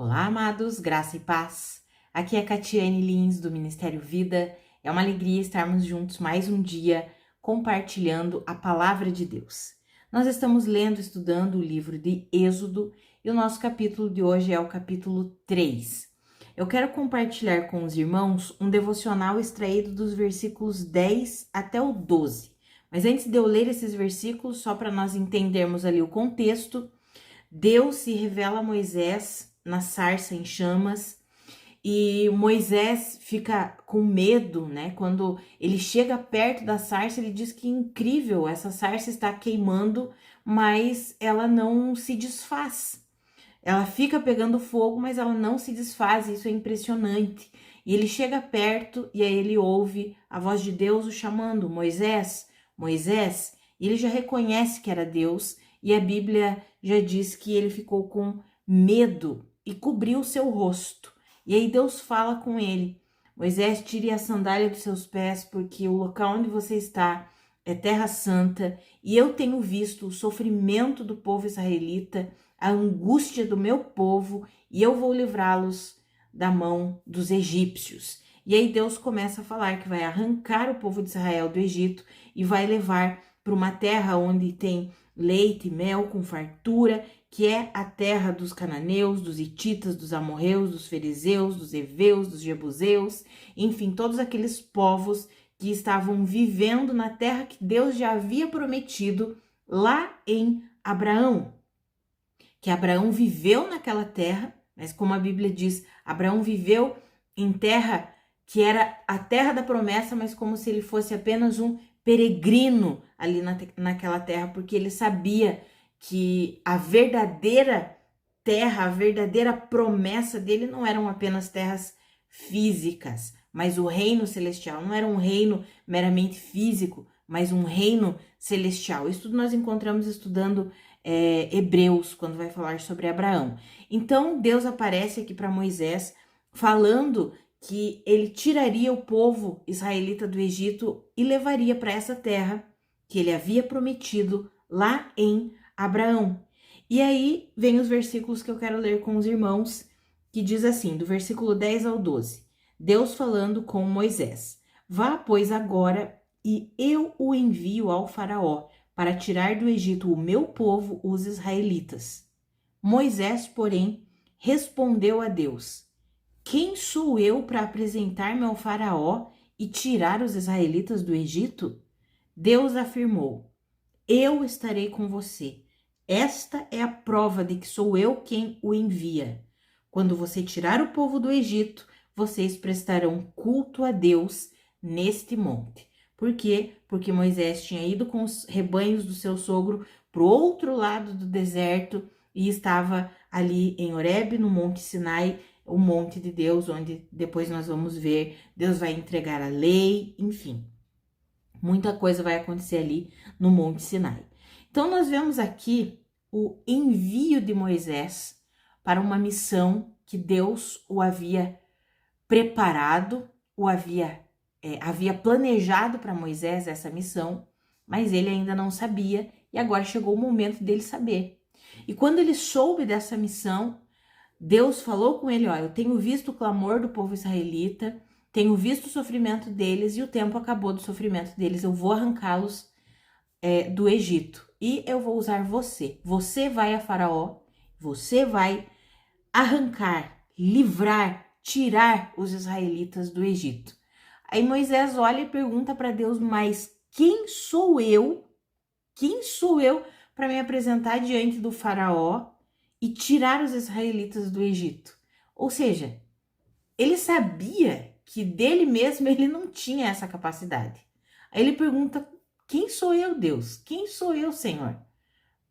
Olá, amados, graça e paz. Aqui é Catiane Lins, do Ministério Vida. É uma alegria estarmos juntos mais um dia compartilhando a palavra de Deus. Nós estamos lendo e estudando o livro de Êxodo e o nosso capítulo de hoje é o capítulo 3. Eu quero compartilhar com os irmãos um devocional extraído dos versículos 10 até o 12. Mas antes de eu ler esses versículos, só para nós entendermos ali o contexto, Deus se revela a Moisés na sarça em chamas e Moisés fica com medo, né? Quando ele chega perto da sarça, ele diz que incrível, essa sarça está queimando, mas ela não se desfaz. Ela fica pegando fogo, mas ela não se desfaz, isso é impressionante. E ele chega perto e aí ele ouve a voz de Deus o chamando, Moisés, Moisés, e ele já reconhece que era Deus, e a Bíblia já diz que ele ficou com medo e cobriu o seu rosto. E aí Deus fala com ele, Moisés, tire a sandália dos seus pés, porque o local onde você está é terra santa, e eu tenho visto o sofrimento do povo israelita, a angústia do meu povo, e eu vou livrá-los da mão dos egípcios. E aí Deus começa a falar que vai arrancar o povo de Israel do Egito e vai levar para uma terra onde tem leite e mel com fartura, que é a terra dos cananeus, dos hititas, dos amorreus, dos fariseus, dos heveus, dos jebuseus, enfim, todos aqueles povos que estavam vivendo na terra que Deus já havia prometido lá em Abraão. Que Abraão viveu naquela terra, mas como a Bíblia diz, Abraão viveu em terra que era a terra da promessa, mas como se ele fosse apenas um peregrino ali naquela terra, porque ele sabia que a verdadeira terra, a verdadeira promessa dele não eram apenas terras físicas, mas o reino celestial não era um reino meramente físico, mas um reino celestial. Isso tudo nós encontramos estudando Hebreus, quando vai falar sobre Abraão. Então Deus aparece aqui para Moisés falando que ele tiraria o povo israelita do Egito e levaria para essa terra que ele havia prometido lá em Abraão. E aí vem os versículos que eu quero ler com os irmãos, que diz assim, do versículo 10 ao 12. Deus falando com Moisés: Vá, pois, agora, e eu o envio ao faraó, para tirar do Egito o meu povo, os israelitas. Moisés, porém, respondeu a Deus: Quem sou eu para apresentar-me ao faraó e tirar os israelitas do Egito? Deus afirmou: Eu estarei com você. Esta é a prova de que sou eu quem o envia. Quando você tirar o povo do Egito, vocês prestarão culto a Deus neste monte. Por quê? Porque Moisés tinha ido com os rebanhos do seu sogro para o outro lado do deserto e estava ali em Horebe, no Monte Sinai, o monte de Deus, onde depois nós vamos ver, Deus vai entregar a lei, enfim. Muita coisa vai acontecer ali no Monte Sinai. Então nós vemos aqui o envio de Moisés para uma missão que Deus o havia preparado, havia planejado para Moisés essa missão, mas ele ainda não sabia e agora chegou o momento dele saber. E quando ele soube dessa missão, Deus falou com ele, eu tenho visto o clamor do povo israelita, tenho visto o sofrimento deles e o tempo acabou do sofrimento deles, eu vou arrancá-los do Egito e eu vou usar você. Você vai a Faraó, você vai arrancar, livrar, tirar os israelitas do Egito. Aí Moisés olha e pergunta para Deus, mas quem sou eu? Quem sou eu para me apresentar diante do Faraó e tirar os israelitas do Egito? Ou seja, ele sabia que dele mesmo ele não tinha essa capacidade. Aí ele pergunta, quem sou eu, Deus? Quem sou eu, Senhor?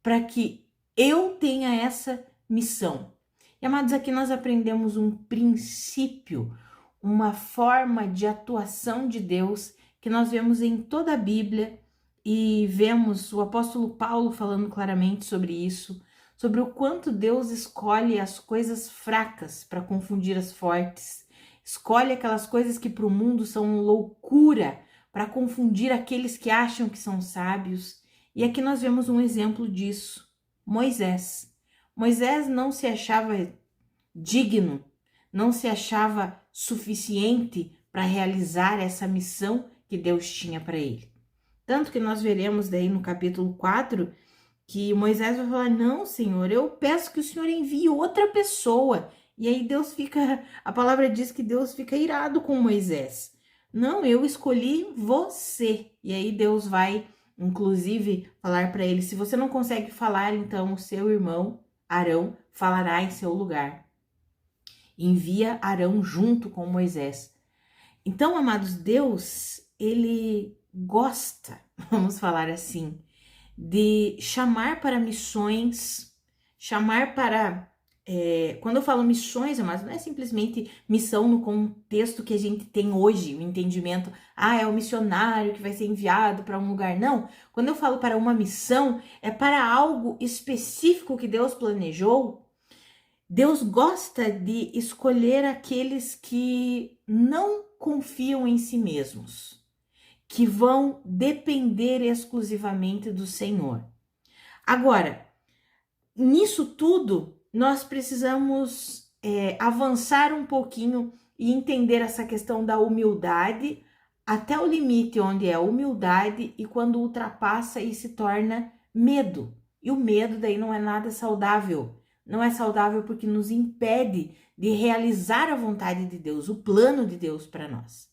Para que eu tenha essa missão. E, amados, aqui nós aprendemos um princípio, uma forma de atuação de Deus que nós vemos em toda a Bíblia e vemos o apóstolo Paulo falando claramente sobre isso, sobre o quanto Deus escolhe as coisas fracas para confundir as fortes, escolhe aquelas coisas que para o mundo são loucura para confundir aqueles que acham que são sábios. E aqui nós vemos um exemplo disso, Moisés. Moisés não se achava digno, não se achava suficiente para realizar essa missão que Deus tinha para ele. Tanto que nós veremos daí no capítulo 4 que Moisés vai falar: não, Senhor, eu peço que o Senhor envie outra pessoa. E aí a palavra diz que Deus fica irado com Moisés. Não, eu escolhi você. E aí Deus vai, inclusive, falar para ele: se você não consegue falar, então o seu irmão Arão falará em seu lugar. Envia Arão junto com Moisés. Então, amados, Deus, ele gosta, vamos falar assim, de chamar para missões, chamar para... quando eu falo missões, mas não é simplesmente missão no contexto que a gente tem hoje, o entendimento, é o missionário que vai ser enviado para um lugar. Não, quando eu falo para uma missão, é para algo específico que Deus planejou. Deus gosta de escolher aqueles que não confiam em si mesmos, que vão depender exclusivamente do Senhor. Agora, nisso tudo, nós precisamos avançar um pouquinho e entender essa questão da humildade até o limite onde é humildade e quando ultrapassa e se torna medo. E o medo daí não é nada saudável. Não é saudável porque nos impede de realizar a vontade de Deus, o plano de Deus para nós.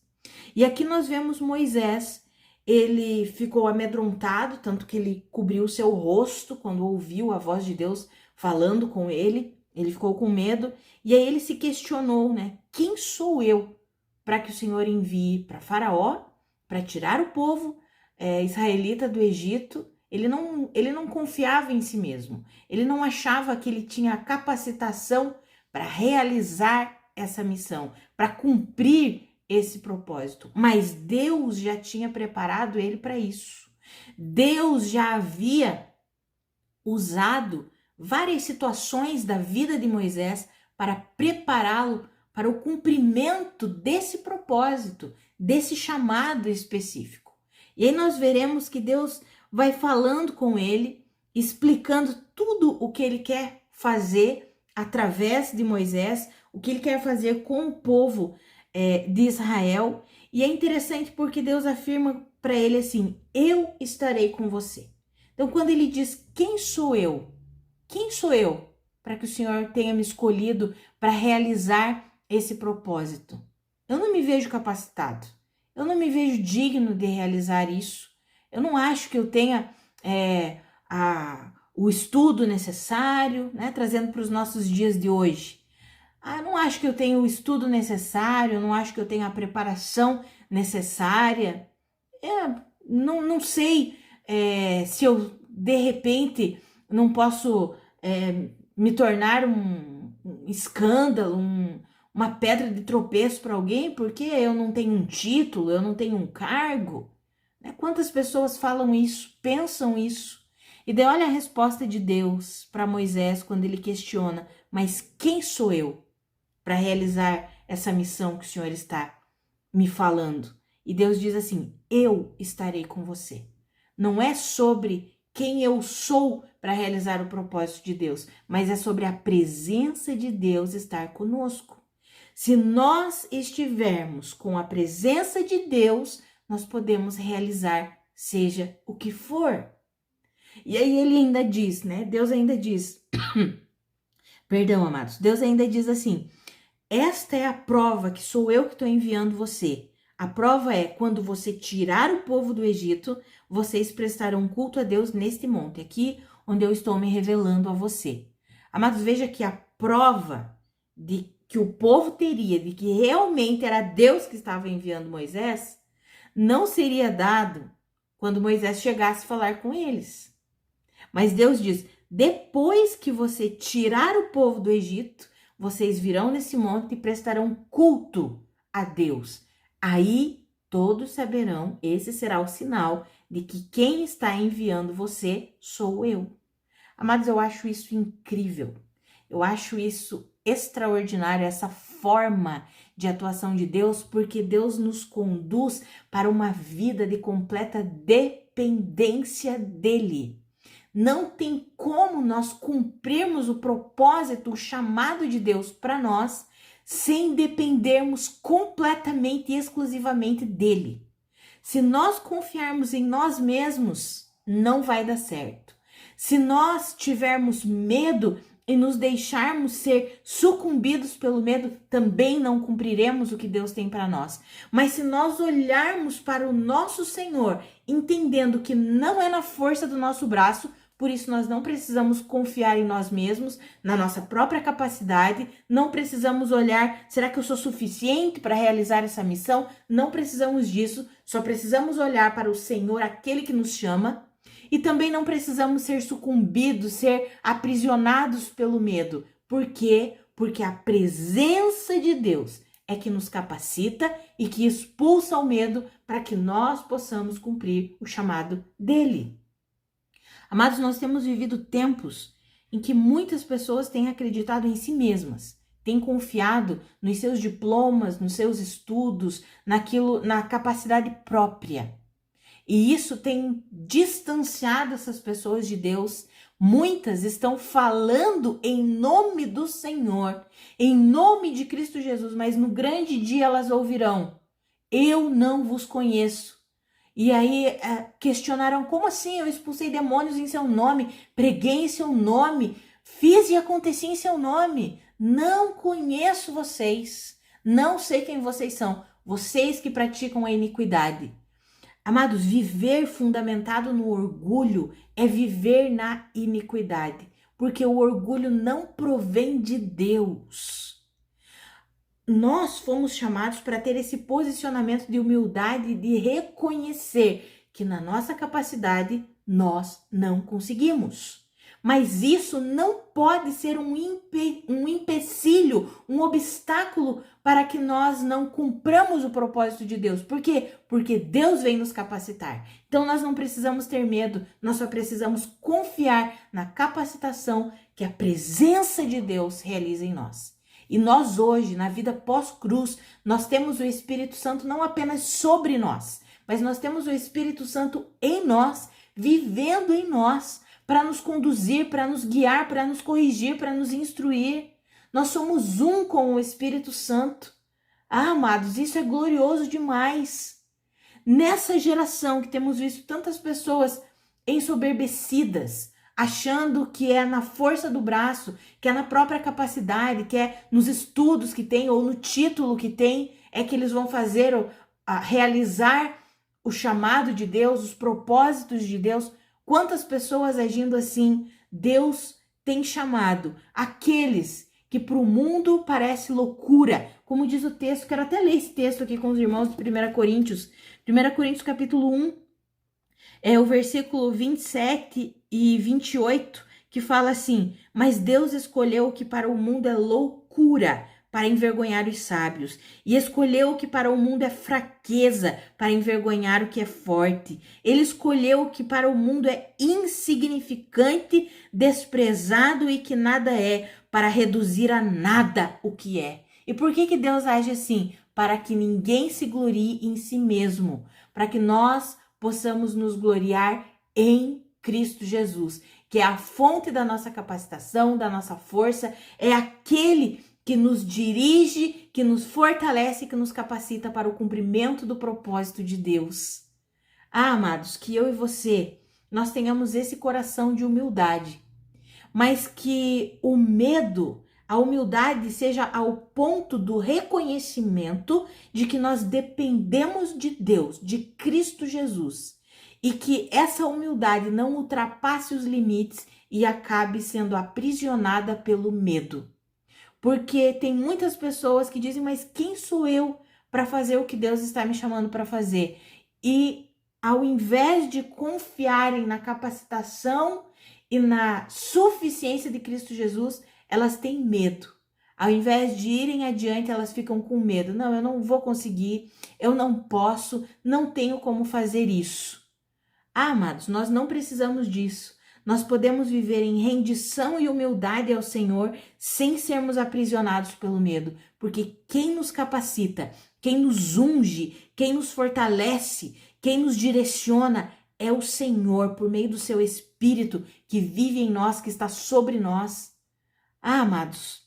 E aqui nós vemos Moisés, ele ficou amedrontado, tanto que ele cobriu o seu rosto quando ouviu a voz de Deus falando com ele. Ele ficou com medo e aí ele se questionou, né? Quem sou eu para que o Senhor envie para Faraó, para tirar o povo israelita do Egito? Ele não confiava em si mesmo. Ele não achava que ele tinha a capacitação para realizar essa missão, para cumprir esse propósito. Mas Deus já tinha preparado ele para isso. Deus já havia usado várias situações da vida de Moisés para prepará-lo para o cumprimento desse propósito, desse chamado específico. E aí nós veremos que Deus vai falando com ele, explicando tudo o que ele quer fazer através de Moisés, o que ele quer fazer com o povo de Israel. E é interessante porque Deus afirma para ele assim: eu estarei com você. Então, quando ele diz: quem sou eu? Quem sou eu para que o Senhor tenha me escolhido para realizar esse propósito? Eu não me vejo capacitado. Eu não me vejo digno de realizar isso. Eu não acho que eu tenha o estudo necessário, né? Trazendo para os nossos dias de hoje. Eu não acho que eu tenho o estudo necessário, eu não acho que eu tenho a preparação necessária. Não sei se eu, de repente, não posso me tornar um escândalo, uma pedra de tropeço para alguém, porque eu não tenho um título, eu não tenho um cargo. Quantas pessoas falam isso, pensam isso? E daí olha a resposta de Deus para Moisés quando ele questiona: mas quem sou eu para realizar essa missão que o Senhor está me falando? E Deus diz assim: eu estarei com você. Não é sobre quem eu sou para realizar o propósito de Deus, mas é sobre a presença de Deus estar conosco. Se nós estivermos com a presença de Deus, nós podemos realizar seja o que for. E aí ele ainda diz, né? Deus ainda diz, perdão, amados, Deus ainda diz assim: esta é a prova que sou eu que estou enviando você. A prova é quando você tirar o povo do Egito, vocês prestarão culto a Deus neste monte, aqui onde eu estou me revelando a você. Amados, veja que a prova de que o povo teria, de que realmente era Deus que estava enviando Moisés, não seria dado quando Moisés chegasse a falar com eles. Mas Deus diz: depois que você tirar o povo do Egito, vocês virão nesse monte e prestarão culto a Deus. Aí todos saberão, esse será o sinal de que quem está enviando você sou eu. Amados, eu acho isso incrível. Eu acho isso extraordinário, essa forma de atuação de Deus, porque Deus nos conduz para uma vida de completa dependência dele. Não tem como nós cumprirmos o propósito, o chamado de Deus para nós, sem dependermos completamente e exclusivamente dele. Se nós confiarmos em nós mesmos, não vai dar certo. Se nós tivermos medo e nos deixarmos ser sucumbidos pelo medo, também não cumpriremos o que Deus tem para nós. Mas se nós olharmos para o nosso Senhor, entendendo que não é na força do nosso braço, por isso nós não precisamos confiar em nós mesmos, na nossa própria capacidade, não precisamos olhar, será que eu sou suficiente para realizar essa missão? Não precisamos disso, só precisamos olhar para o Senhor, aquele que nos chama, e também não precisamos ser sucumbidos, ser aprisionados pelo medo. Por quê? Porque a presença de Deus é que nos capacita e que expulsa o medo para que nós possamos cumprir o chamado dele. Amados, nós temos vivido tempos em que muitas pessoas têm acreditado em si mesmas, têm confiado nos seus diplomas, nos seus estudos, na capacidade própria. E isso tem distanciado essas pessoas de Deus. Muitas estão falando em nome do Senhor, em nome de Cristo Jesus, mas no grande dia elas ouvirão: eu não vos conheço. E aí questionaram: como assim? Eu expulsei demônios em seu nome, preguei em seu nome, fiz e aconteci em seu nome. Não conheço vocês, não sei quem vocês são, vocês que praticam a iniquidade. Amados, viver fundamentado no orgulho é viver na iniquidade, porque o orgulho não provém de Deus. Nós fomos chamados para ter esse posicionamento de humildade, de reconhecer que na nossa capacidade nós não conseguimos. Mas isso não pode ser um empecilho, um obstáculo para que nós não cumpramos o propósito de Deus. Por quê? Porque Deus vem nos capacitar. Então nós não precisamos ter medo, nós só precisamos confiar na capacitação que a presença de Deus realiza em nós. E nós hoje, na vida pós-cruz, nós temos o Espírito Santo não apenas sobre nós, mas nós temos o Espírito Santo em nós, vivendo em nós, para nos conduzir, para nos guiar, para nos corrigir, para nos instruir. Nós somos um com o Espírito Santo. Ah, amados, isso é glorioso demais. Nessa geração que temos visto tantas pessoas ensoberbecidas, achando que é na força do braço, que é na própria capacidade, que é nos estudos que tem ou no título que tem, é que eles vão fazer ou realizar o chamado de Deus, os propósitos de Deus. Quantas pessoas agindo assim? Deus tem chamado aqueles que para o mundo parece loucura, como diz o texto. Quero até ler esse texto aqui com os irmãos de 1 Coríntios. 1 Coríntios capítulo 1, o versículo 27 e 28, que fala assim: mas Deus escolheu o que para o mundo é loucura, para envergonhar os sábios, e escolheu o que para o mundo é fraqueza, para envergonhar o que é forte. Ele escolheu o que para o mundo é insignificante, desprezado e que nada é, para reduzir a nada o que é. E por que Deus age assim? Para que ninguém se glorie em si mesmo, para que nós possamos nos gloriar em Cristo Jesus, que é a fonte da nossa capacitação, da nossa força, é aquele que nos dirige, que nos fortalece, que nos capacita para o cumprimento do propósito de Deus. Ah, amados, que eu e você, nós tenhamos esse coração de humildade, mas que o medo, a humildade seja ao ponto do reconhecimento de que nós dependemos de Deus, de Cristo Jesus, e que essa humildade não ultrapasse os limites e acabe sendo aprisionada pelo medo. Porque tem muitas pessoas que dizem: mas quem sou eu para fazer o que Deus está me chamando para fazer? E ao invés de confiarem na capacitação e na suficiência de Cristo Jesus, elas têm medo. Ao invés de irem adiante, elas ficam com medo. Não, eu não vou conseguir, eu não posso, não tenho como fazer isso. Ah, amados, nós não precisamos disso. Nós podemos viver em rendição e humildade ao Senhor sem sermos aprisionados pelo medo, porque quem nos capacita, quem nos unge, quem nos fortalece, quem nos direciona é o Senhor, por meio do seu Espírito que vive em nós, que está sobre nós. Ah, amados,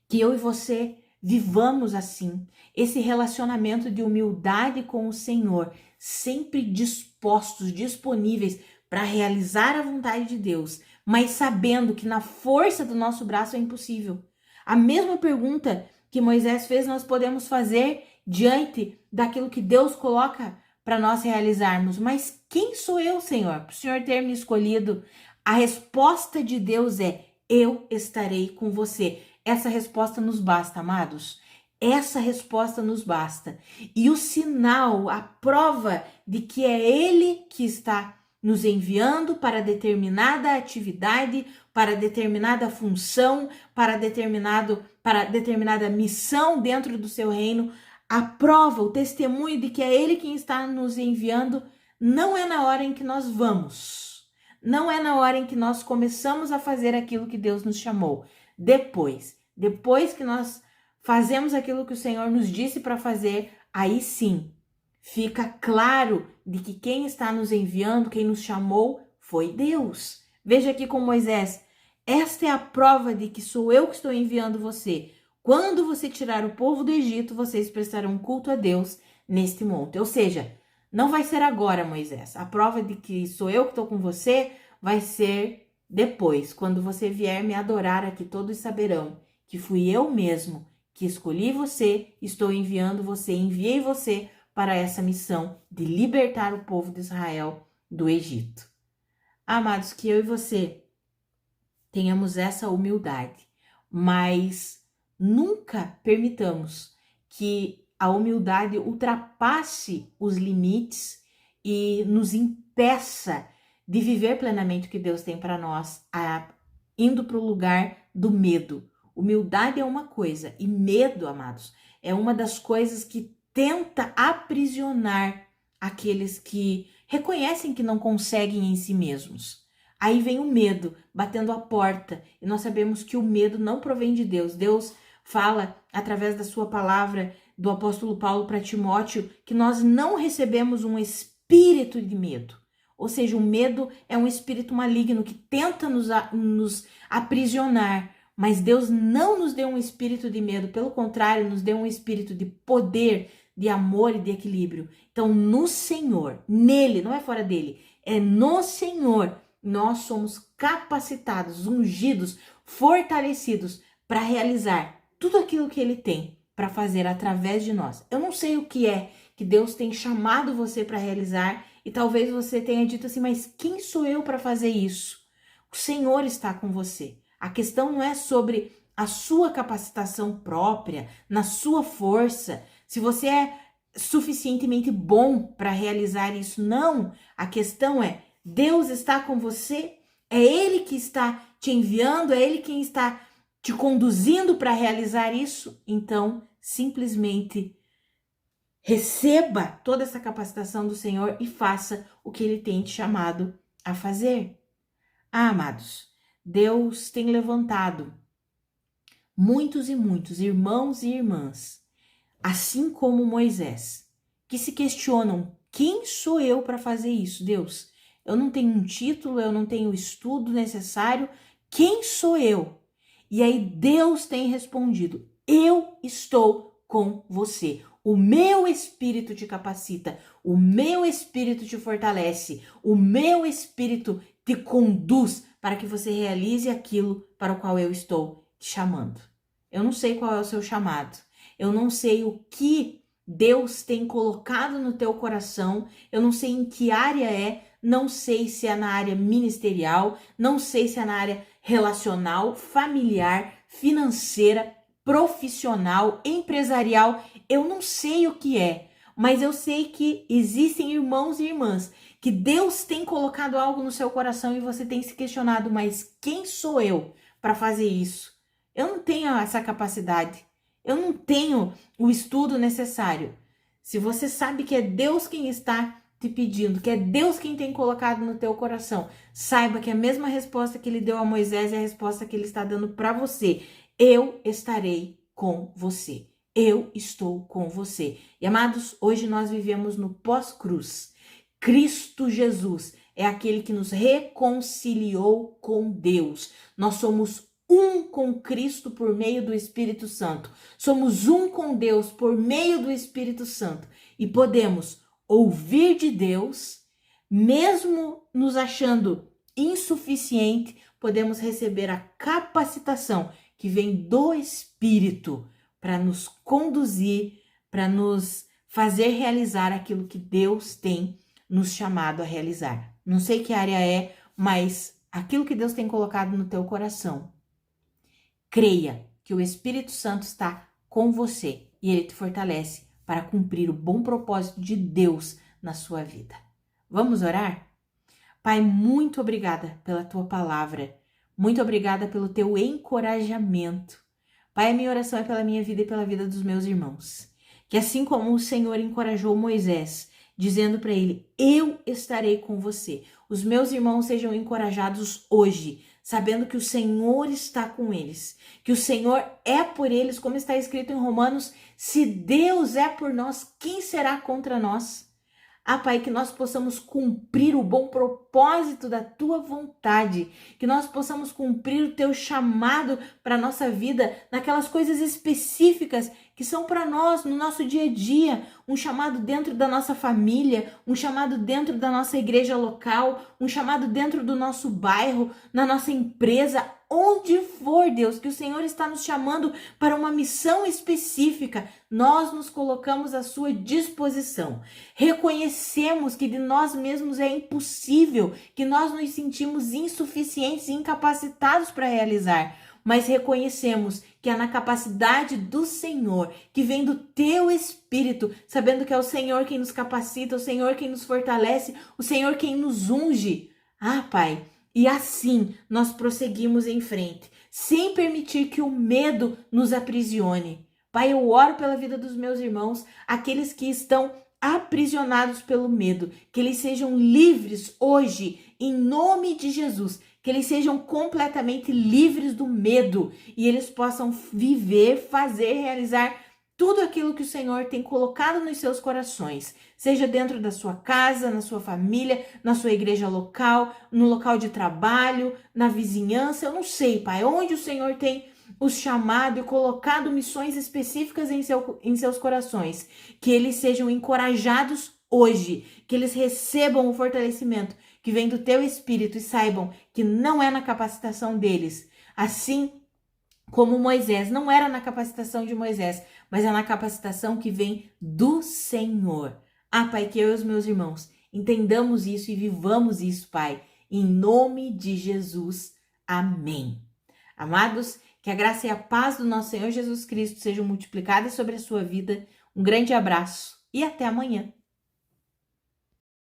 que eu e você vivamos assim, esse relacionamento de humildade com o Senhor, sempre dispostos, disponíveis para realizar a vontade de Deus, mas sabendo que na força do nosso braço é impossível. A mesma pergunta que Moisés fez, nós podemos fazer diante daquilo que Deus coloca para nós realizarmos. Mas quem sou eu, Senhor, para o Senhor ter me escolhido? A resposta de Deus é: eu estarei com você. Essa resposta nos basta, amados. Essa resposta nos basta. E o sinal, a prova de que é Ele que está nos enviando para determinada atividade, para determinada função, para determinada missão dentro do seu reino, a prova, o testemunho de que é Ele quem está nos enviando, não é na hora em que nós vamos. Não é na hora em que nós começamos a fazer aquilo que Deus nos chamou. Depois que nós fazemos aquilo que o Senhor nos disse para fazer, aí sim, fica claro de que quem está nos enviando, quem nos chamou, foi Deus. Veja aqui com Moisés, esta é a prova de que sou eu que estou enviando você. Quando você tirar o povo do Egito, vocês prestarão culto a Deus neste monte. Ou seja, não vai ser agora, Moisés. A prova de que sou eu que estou com você vai ser depois, quando você vier me adorar aqui, todos saberão que fui eu mesmo que escolhi você, estou enviando você, enviei você para essa missão de libertar o povo de Israel do Egito. Amados, que eu e você tenhamos essa humildade, mas nunca permitamos que a humildade ultrapasse os limites e nos impeça de viver plenamente o que Deus tem para nós, indo para o lugar do medo. Humildade é uma coisa e medo, amados, é uma das coisas que tenta aprisionar aqueles que reconhecem que não conseguem em si mesmos. Aí vem o medo batendo a porta e nós sabemos que o medo não provém de Deus. Deus fala através da sua palavra do apóstolo Paulo para Timóteo que nós não recebemos um espírito de medo. Ou seja, o medo é um espírito maligno que tenta nos aprisionar. Mas Deus não nos deu um espírito de medo, pelo contrário, nos deu um espírito de poder, de amor e de equilíbrio. Então, no Senhor, nele, não é fora dele, é no Senhor, nós somos capacitados, ungidos, fortalecidos para realizar tudo aquilo que Ele tem para fazer através de nós. Eu não sei o que é que Deus tem chamado você para realizar e talvez você tenha dito assim, mas quem sou eu para fazer isso? O Senhor está com você. A questão não é sobre a sua capacitação própria, na sua força, se você é suficientemente bom para realizar isso. Não, a questão é, Deus está com você, é Ele que está te enviando, é Ele quem está te conduzindo para realizar isso. Então, simplesmente receba toda essa capacitação do Senhor e faça o que Ele tem te chamado a fazer. Ah, amados, Deus tem levantado muitos e muitos irmãos e irmãs, assim como Moisés, que se questionam: quem sou eu para fazer isso, Deus? Eu não tenho um título, eu não tenho o estudo necessário, quem sou eu? E aí Deus tem respondido: eu estou com você. O meu Espírito te capacita, o meu Espírito te fortalece, o meu Espírito te conduz para que você realize aquilo para o qual eu estou te chamando. Eu não sei qual é o seu chamado, eu não sei o que Deus tem colocado no teu coração, eu não sei em que área é, não sei se é na área ministerial, não sei se é na área relacional, familiar, financeira, profissional, empresarial, eu não sei o que é, mas eu sei que existem irmãos e irmãs que Deus tem colocado algo no seu coração e você tem se questionado, mas quem sou eu para fazer isso? Eu não tenho essa capacidade, eu não tenho o estudo necessário. Se você sabe que é Deus quem está te pedindo, que é Deus quem tem colocado no teu coração, saiba que a mesma resposta que Ele deu a Moisés é a resposta que Ele está dando para você. Eu estarei com você. Eu estou com você. E amados, hoje nós vivemos no pós-cruz. Cristo Jesus é aquele que nos reconciliou com Deus. Nós somos um com Cristo por meio do Espírito Santo. Somos um com Deus por meio do Espírito Santo. E podemos ouvir de Deus, mesmo nos achando insuficiente, podemos receber a capacitação que vem do Espírito para nos conduzir, para nos fazer realizar aquilo que Deus tem nos chamado a realizar. Não sei que área é, mas aquilo que Deus tem colocado no teu coração, creia que o Espírito Santo está com você e ele te fortalece para cumprir o bom propósito de Deus na sua vida. Vamos orar? Pai, muito obrigada pela tua palavra. Muito obrigada pelo teu encorajamento. Pai, a minha oração é pela minha vida e pela vida dos meus irmãos. Que assim como o Senhor encorajou Moisés, dizendo para ele, eu estarei com você. Os meus irmãos sejam encorajados hoje, sabendo que o Senhor está com eles, que o Senhor é por eles, como está escrito em Romanos, se Deus é por nós, quem será contra nós? Ah, Pai, que nós possamos cumprir o bom propósito da Tua vontade, que nós possamos cumprir o Teu chamado para a nossa vida, naquelas coisas específicas que são para nós, no nosso dia a dia, um chamado dentro da nossa família, um chamado dentro da nossa igreja local, um chamado dentro do nosso bairro, na nossa empresa, onde for, Deus, que o Senhor está nos chamando para uma missão específica, nós nos colocamos à sua disposição. Reconhecemos que de nós mesmos é impossível, que nós nos sentimos insuficientes e incapacitados para realizar, mas reconhecemos que é na capacidade do Senhor, que vem do teu Espírito, sabendo que é o Senhor quem nos capacita, o Senhor quem nos fortalece, o Senhor quem nos unge. Ah, Pai, e assim nós prosseguimos em frente, sem permitir que o medo nos aprisione. Pai, eu oro pela vida dos meus irmãos, aqueles que estão aprisionados pelo medo, que eles sejam livres hoje, em nome de Jesus, que eles sejam completamente livres do medo e eles possam viver, fazer, realizar tudo aquilo que o Senhor tem colocado nos seus corações, seja dentro da sua casa, na sua família, na sua igreja local, no local de trabalho, na vizinhança, eu não sei, Pai, onde o Senhor tem os chamado e colocado missões específicas em seus corações, que eles sejam encorajados hoje, que eles recebam o fortalecimento que vem do teu Espírito e saibam que não é na capacitação deles, assim como Moisés, não era na capacitação de Moisés, mas é na capacitação que vem do Senhor. Ah, Pai, que eu e os meus irmãos entendamos isso e vivamos isso, Pai, em nome de Jesus. Amém. Amados, que a graça e a paz do nosso Senhor Jesus Cristo sejam multiplicadas sobre a sua vida. Um grande abraço e até amanhã.